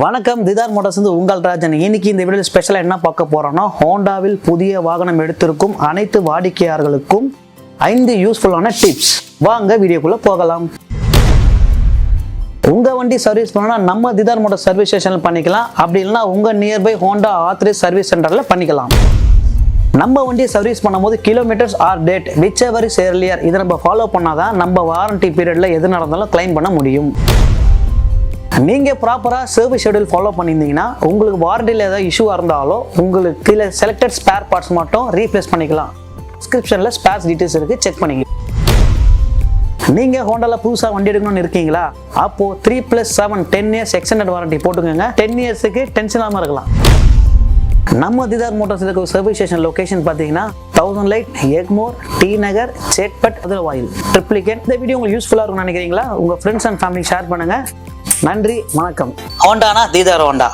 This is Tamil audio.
வணக்கம் திதார் மோட்டார்ஸ் உங்கள் ராஜன். இன்னைக்கு இந்த வீடியோவில் ஸ்பெஷலாக என்ன பார்க்க போறோம்னா, ஹோண்டாவில் புதிய வாகனம் எடுத்திருக்கும் அனைத்து வாடிக்கையாளர்களுக்கும் 5 யூஸ்ஃபுல்லான டிப்ஸ். வாங்க வீடியோக்குள்ள போகலாம். உங்க வண்டி சர்வீஸ் பண்ணா நம்ம திதார் மோட்டார் சர்வீஸ் ஸ்டேஷன்ல பண்ணிக்கலாம். அப்படி இல்லைன்னா உங்க நியர்பை ஹோண்டா ஆத்தரைஸ் சர்வீஸ் சென்டர்ல பண்ணிக்கலாம். நம்ம வண்டியை சர்வீஸ் பண்ணும்போது kilometres R date which ever is earlier இதை நம்ம ஃபாலோ பண்ணாதான் நம்ம வாரண்டி பீரியட்ல எது நடந்தாலும் கிளைம் பண்ண முடியும். நீங்கள் ப்ராப்பராக சர்வீஸ் ஷெடியூல் ஃபாலோ பண்ணியிருந்தீங்கன்னா உங்களுக்கு வாரண்டியில் ஏதாவது இஷ்யூவாக இருந்தாலோ உங்களுக்கு சில செலக்டட் ஸ்பேர் பார்ட்ஸ் மட்டும் ரீப்ளேஸ் பண்ணிக்கலாம். டிஸ்கிரிப்ஷனில் ஸ்பேர்ஸ் டீட்டெயில்ஸ் இருக்குது, செக் பண்ணிக்கலாம். நீங்கள் ஹோண்டாவில் புதுசாக வண்டி எடுக்கணும்னு இருக்கீங்களா? அப்போது 3+7 10 இயர்ஸ் எக்ஸ்டெண்டட் வாரண்டி போட்டுக்கோங்க. 10 இயர்ஸுக்கு டென்ஷன் இல்லாமல் இருக்கலாம். நம்ம திதார் மோட்டார்ஸ் இருக்க சர்வீஸ் ஸ்டேஷன் லொகேஷன் பார்த்தீங்கன்னா 1000 லைட், எக்மோர், டி நகர், சேட்பட், மதுரவாயில், ட்ரிப்ளிகேட். இந்த வீடியோ உங்களுக்கு யூஸ்ஃபுல்லாக இருக்கும்னு நினைக்கிறீங்களா? உங்கள் ஃப்ரெண்ட்ஸ் அண்ட் ஃபேமிலி ஷேர் பண்ணுங்கள். நன்றி, வணக்கம். ஹோண்டானா திதார் ஹோண்டா.